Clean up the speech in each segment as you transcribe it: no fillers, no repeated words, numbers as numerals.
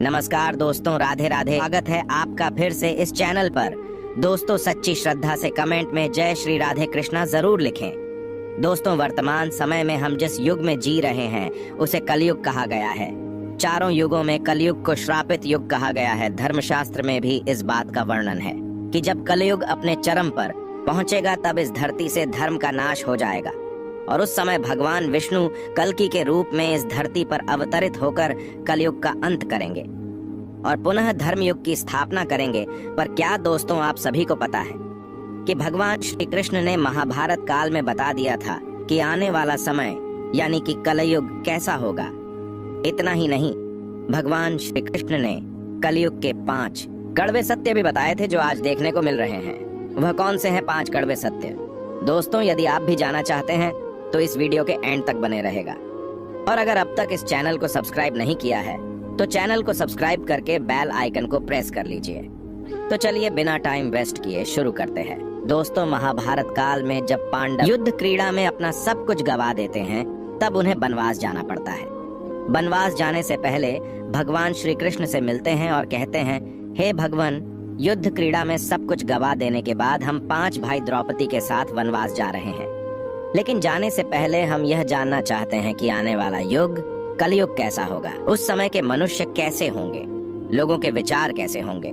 नमस्कार दोस्तों, राधे राधे। स्वागत है आपका फिर से इस चैनल पर। दोस्तों, सच्ची श्रद्धा से कमेंट में जय श्री राधे कृष्णा जरूर लिखें। दोस्तों, वर्तमान समय में हम जिस युग में जी रहे हैं उसे कलयुग कहा गया है। चारों युगों में कलयुग को श्रापित युग कहा गया है। धर्मशास्त्र में भी इस बात का वर्णन है कि जब कलयुग अपने चरम पर पहुंचेगा तब इस धरती से धर्म का नाश हो जाएगा और उस समय भगवान विष्णु कल्कि के रूप में इस धरती पर अवतरित होकर कलयुग का अंत करेंगे और पुनः धर्म युग की स्थापना करेंगे। पर क्या दोस्तों, आप सभी को पता है कि भगवान श्री कृष्ण ने महाभारत काल में बता दिया था कि आने वाला समय यानी कि कलयुग कैसा होगा। इतना ही नहीं, भगवान श्री कृष्ण ने कलयुग के 5 कड़वे सत्य भी बताए थे जो आज देखने को मिल रहे हैं। वह कौन से हैं 5 कड़वे सत्य? दोस्तों, यदि आप भी जानना चाहते हैं तो इस वीडियो के एंड तक बने रहेगा। और अगर अब तक इस चैनल को सब्सक्राइब नहीं किया है तो चैनल को सब्सक्राइब करके बेल आइकन को प्रेस कर लीजिए। तो चलिए बिना टाइम वेस्ट किए शुरू करते हैं। दोस्तों, महाभारत काल में जब पांडव युद्ध क्रीड़ा में अपना सब कुछ गवा देते हैं तब उन्हें वनवास जाना पड़ता है। वनवास जाने से पहले भगवान श्री कृष्ण से मिलते हैं और कहते हैं, हे भगवान, युद्ध क्रीड़ा में सब कुछ गवा देने के बाद हम 5 भाई द्रौपदी के साथ वनवास जा रहे हैं। लेकिन जाने से पहले हम यह जानना चाहते हैं कि आने वाला युग कलयुग कैसा होगा। उस समय के मनुष्य कैसे होंगे, लोगों के विचार कैसे होंगे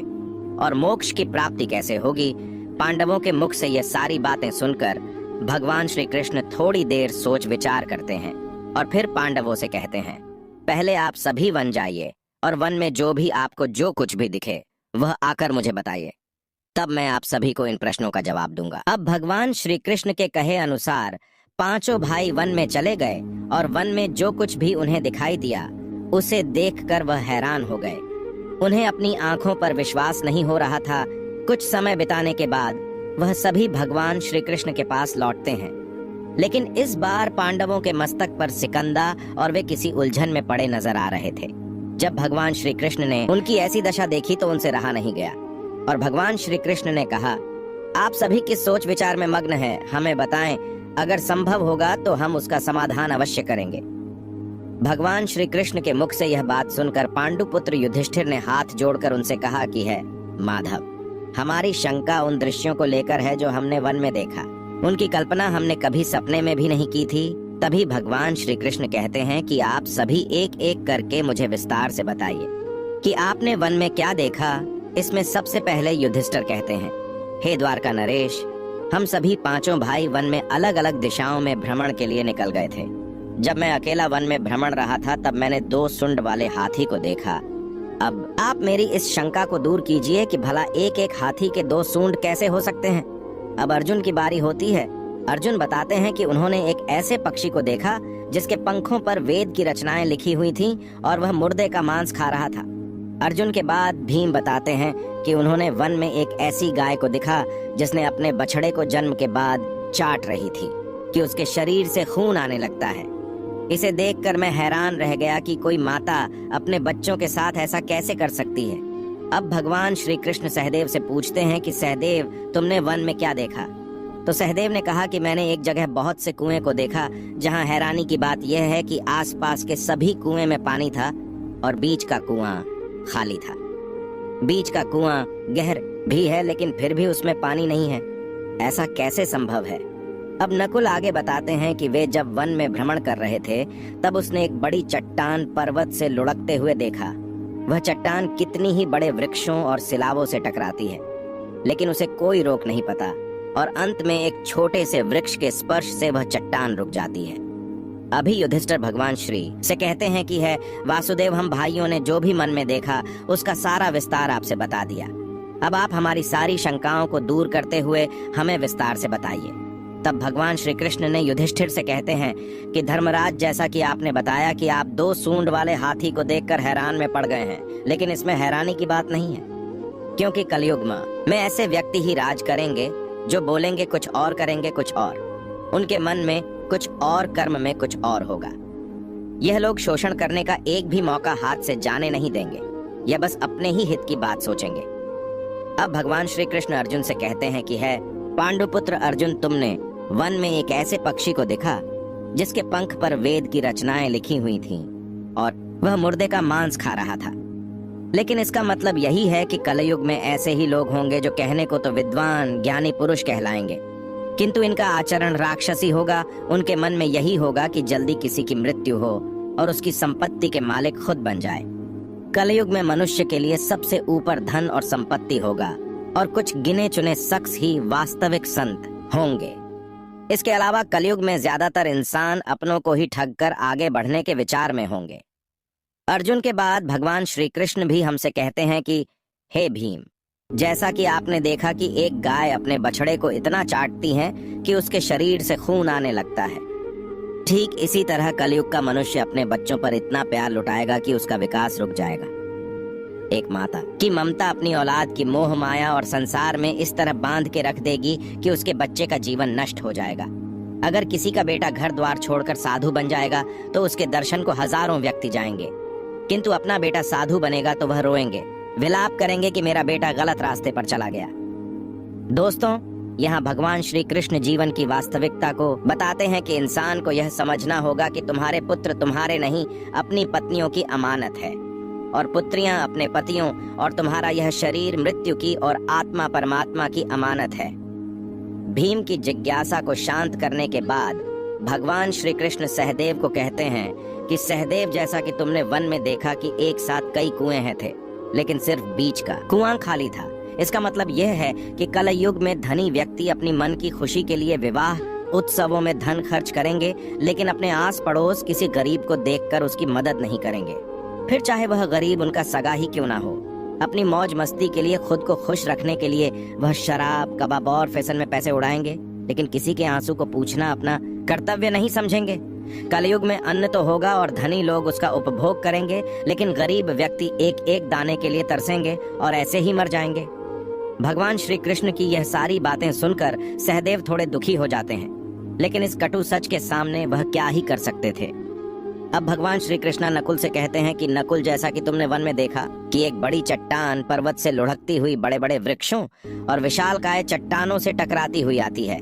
और मोक्ष की प्राप्ति कैसे होगी। पांडवों के मुख से यह सारी बातें सुनकर भगवान श्री कृष्ण थोड़ी देर सोच विचार करते हैं और फिर पांडवों से कहते हैं, पहले आप सभी वन जाइए और वन में जो भी आपको जो कुछ भी दिखे वह आकर मुझे बताइए, तब मैं आप सभी को इन प्रश्नों का जवाब दूंगा। अब भगवान श्री कृष्ण के कहे अनुसार 5 भाई वन में चले गए और वन में जो कुछ भी उन्हें दिखाई दिया उसे देखकर वह हैरान हो गए। उन्हें अपनी आंखों पर विश्वास नहीं हो रहा था। कुछ समय बिताने के बाद वह सभी भगवान श्री कृष्ण के पास लौटते हैं। लेकिन इस बार पांडवों के मस्तक पर सिकंदा और वे किसी उलझन में पड़े नजर आ रहे थे। जब भगवान श्री कृष्ण ने उनकी ऐसी दशा देखी तो उनसे रहा नहीं गया और भगवान श्री कृष्ण ने कहा, आप सभी किस सोच विचार में मग्न हैं, हमें बताएं। अगर संभव होगा तो हम उसका समाधान अवश्य करेंगे। भगवान श्री कृष्ण के मुख से यह बात सुनकर पांडुपुत्र युधिष्ठिर ने हाथ जोड़कर उनसे कहा कि है माधव, हमारी शंका उन दृश्यों को लेकर है जो हमने वन में देखा। उनकी कल्पना हमने कभी सपने में भी नहीं की थी। तभी भगवान श्री कृष्ण कहते हैं कि आप सभी एक एक करके मुझे विस्तार से बताइए कि आपने वन में क्या देखा। इसमें सबसे पहले युधिष्ठिर कहते हैं, हे द्वारका नरेश, हम सभी 5 भाई वन में अलग अलग दिशाओं में भ्रमण के लिए निकल गए थे। जब मैं अकेला वन में भ्रमण रहा था तब मैंने 2 सुंड वाले हाथी को देखा। अब आप मेरी इस शंका को दूर कीजिए कि भला एक एक हाथी के 2 सूंड कैसे हो सकते हैं। अब अर्जुन की बारी होती है। अर्जुन बताते हैं कि उन्होंने एक ऐसे पक्षी को देखा जिसके पंखों पर वेद की रचनाएं लिखी हुई थीं और वह मुर्दे का मांस खा रहा था। अर्जुन के बाद भीम बताते हैं कि उन्होंने वन में एक ऐसी गाय को देखा जिसने अपने बछड़े को जन्म के बाद चाट रही थी कि उसके शरीर से खून आने लगता है। इसे देखकर मैं हैरान रह गया कि कोई माता अपने बच्चों के साथ ऐसा कैसे कर सकती है। अब भगवान श्री कृष्ण सहदेव से पूछते हैं कि सहदेव, तुमने वन में क्या देखा? तो सहदेव ने कहा कि मैंने एक जगह बहुत से कुएं को देखा जहां हैरानी की बात यह है कि आसपास के सभी कुएं में पानी था और बीच का कुआं खाली था। बीच का कुआं गहर भी है लेकिन फिर भी उसमें पानी नहीं है। ऐसा कैसे संभव है? अब नकुल आगे बताते हैं कि वे जब वन में भ्रमण कर रहे थे तब उसने एक बड़ी चट्टान पर्वत से लुढ़कते हुए देखा। वह चट्टान कितनी ही बड़े वृक्षों और सिलावों से टकराती है लेकिन उसे कोई रोक नहीं पाता और अंत में एक छोटे से वृक्ष के स्पर्श से वह चट्टान रुक जाती है। अभी युधिष्ठिर भगवान श्री से कहते हैं कि है वासुदेव, हम भाइयों ने जो भी मन में देखा उसका सारा विस्तार आपसे बता दिया। अब आप हमारी सारी शंकाओं को दूर करते हुए हमें विस्तार से बताइए। तब भगवान श्री कृष्ण ने युधिष्ठिर से कहते हैं कि धर्मराज, जैसा कि आपने बताया कि आप 2 सूंड वाले हाथी को देखकर हैरान में पड़ गए हैं, लेकिन इसमें हैरानी की बात नहीं है, क्योंकि कलयुग में ऐसे व्यक्ति ही राज करेंगे जो बोलेंगे कुछ और करेंगे कुछ और। उनके मन में कुछ और, कर्म में कुछ और होगा। यह लोग शोषण करने का एक भी मौका हाथ से जाने नहीं देंगे। यह बस अपने ही हित की बात सोचेंगे। अब भगवान श्री कृष्ण अर्जुन से कहते हैं कि है पांडुपुत्र अर्जुन, तुमने वन में एक ऐसे पक्षी को देखा जिसके पंख पर वेद की रचनाएं लिखी हुई थीं और वह मुर्दे का मांस खा रहा था। लेकिन इसका मतलब यही है कि कलयुग में ऐसे ही लोग होंगे जो कहने को तो विद्वान ज्ञानी पुरुष कहलाएंगे, किंतु इनका आचरण राक्षसी होगा। उनके मन में यही होगा कि जल्दी किसी की मृत्यु हो और उसकी संपत्ति के मालिक खुद बन जाए। कलयुग में मनुष्य के लिए सबसे ऊपर धन और संपत्ति होगा और कुछ गिने चुने शख्स ही वास्तविक संत होंगे। इसके अलावा कलयुग में ज्यादातर इंसान अपनों को ही ठगकर आगे बढ़ने के विचार में होंगे। अर्जुन के बाद भगवान श्री कृष्ण भी हमसे कहते हैं कि हे भीम, जैसा कि आपने देखा कि एक गाय अपने बछड़े को इतना चाटती है कि उसके शरीर से खून आने लगता है, ठीक इसी तरह कलयुग का मनुष्य अपने बच्चों पर इतना प्यार लुटाएगा कि उसका विकास रुक जाएगा। एक माता की ममता अपनी औलाद की मोह माया और संसार में इस तरह बांध के रख देगी कि उसके बच्चे का जीवन नष्ट हो जाएगा। अगर किसी का बेटा घर द्वार छोड़कर साधु बन जाएगा तो उसके दर्शन को हजारों व्यक्ति जाएंगे, किंतु अपना बेटा साधु बनेगा तो वह रोएंगे, विलाप करेंगे कि मेरा बेटा गलत रास्ते पर चला गया। दोस्तों, यहाँ भगवान श्री कृष्ण जीवन की वास्तविकता को बताते हैं कि इंसान को यह समझना होगा कि तुम्हारे पुत्र तुम्हारे नहीं, अपनी पत्नियों की अमानत है, और पुत्रियां अपने पतियों, और तुम्हारा यह शरीर मृत्यु की और आत्मा परमात्मा की अमानत है। भीम की जिज्ञासा को शांत करने के बाद भगवान श्री कृष्ण सहदेव को कहते हैं कि सहदेव, जैसा कि तुमने वन में देखा कि एक साथ कई कुएं हैं थे, लेकिन सिर्फ बीच का कुआं खाली था। इसका मतलब यह है कि कल युग में धनी व्यक्ति अपनी मन की खुशी के लिए विवाह उत्सवों में धन खर्च करेंगे, लेकिन अपने आस पड़ोस किसी गरीब को देखकर उसकी मदद नहीं करेंगे, फिर चाहे वह गरीब उनका सगा ही क्यों ना हो। अपनी मौज मस्ती के लिए, खुद को खुश रखने के लिए वह शराब, कबाब और फैशन में पैसे उड़ाएंगे, लेकिन किसी के आंसू को पूछना अपना कर्तव्य नहीं समझेंगे। कलयुग में अन्न तो होगा और धनी लोग उसका उपभोग करेंगे, लेकिन गरीब व्यक्ति एक एक दाने के लिए तरसेंगे और ऐसे ही मर जाएंगे। भगवान श्री कृष्ण की यह सारी बातें सुनकर सहदेव थोड़े दुखी हो जाते हैं, लेकिन इस कटु सच के सामने वह क्या ही कर सकते थे। अब भगवान श्री कृष्ण नकुल से कहते हैं कि नकुल, जैसा कि तुमने वन में देखा कि एक बड़ी चट्टान पर्वत से लुढ़कती हुई बड़े बड़े वृक्षों और विशालकाय चट्टानों से टकराती हुई आती है,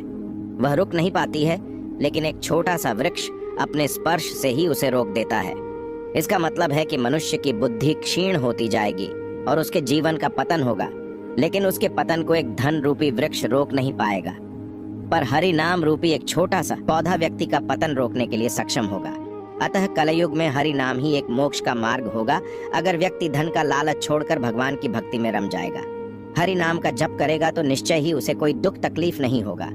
वह रुक नहीं पाती है, लेकिन एक छोटा सा वृक्ष अपने स्पर्श से ही उसे रोक देता है। इसका मतलब है कि मनुष्य की बुद्धि क्षीण होती जाएगी और उसके जीवन का पतन होगा, लेकिन उसके पतन को एक धन रूपी वृक्ष रोक नहीं पाएगा, पर हरि नाम रूपी एक छोटा सा पौधा व्यक्ति का पतन रोकने के लिए सक्षम होगा। अतः कलयुग में हरि नाम ही एक मोक्ष का मार्ग होगा, अगर व्यक्ति धन का लालच छोड़कर भगवान की भक्ति में रम जाएगा। हरि नाम का जप करेगा तो निश्चय ही उसे कोई दुख तकलीफ नहीं होगा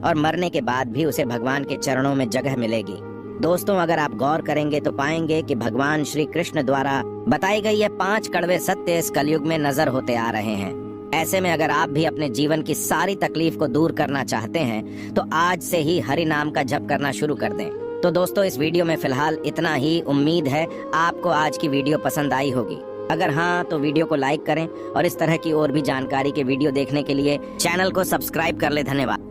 और मरने के बाद भी उसे भगवान के चरणों में जगह मिलेगी। दोस्तों, अगर आप गौर करेंगे तो पाएंगे कि भगवान श्री कृष्ण द्वारा बताई गई ये 5 कड़वे सत्य इस कलयुग में नजर होते आ रहे हैं। ऐसे में अगर आप भी अपने जीवन की सारी तकलीफ को दूर करना चाहते हैं तो आज से ही हरि नाम का जप करना शुरू कर दें। तो दोस्तों, इस वीडियो में फिलहाल इतना ही। उम्मीद है आपको आज की वीडियो पसंद आई होगी। अगर हाँ तो वीडियो को लाइक करें और इस तरह की और भी जानकारी के वीडियो देखने के लिए चैनल को सब्सक्राइब कर ले। धन्यवाद।